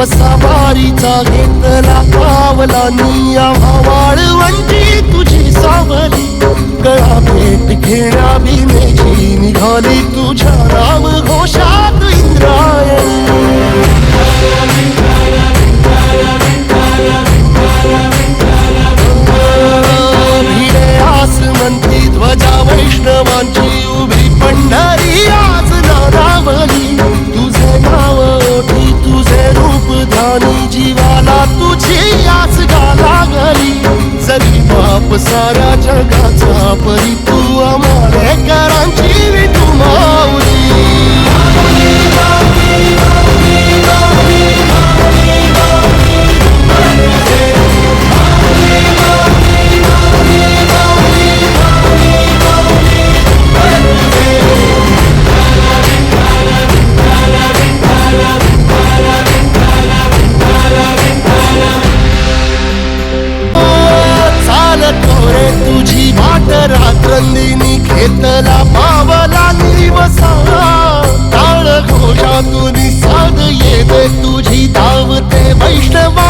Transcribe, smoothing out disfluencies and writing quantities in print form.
सवारीचा घेतला पावला निया वाळवंटी तुझी सावली गळा भेट घेण्या भीमेची निघाली तुझ्या नाम घोषात इंद्रायणी भिडे आसमंती ध्वजा वैष्णवांची उभी पंढरी आज नारावली तुझे नाव ओठी तुझे रूप ध्यानी जीवाला तुझी आस गा लागली जरी बाप साऱ्या जगाचा परी तू आमालेकरांची विठू माऊली तुझी वाट रात्रंदिनी घेतला पावला निवसा टाळ घोषातून साध येते तुझी धावते वैष्णवा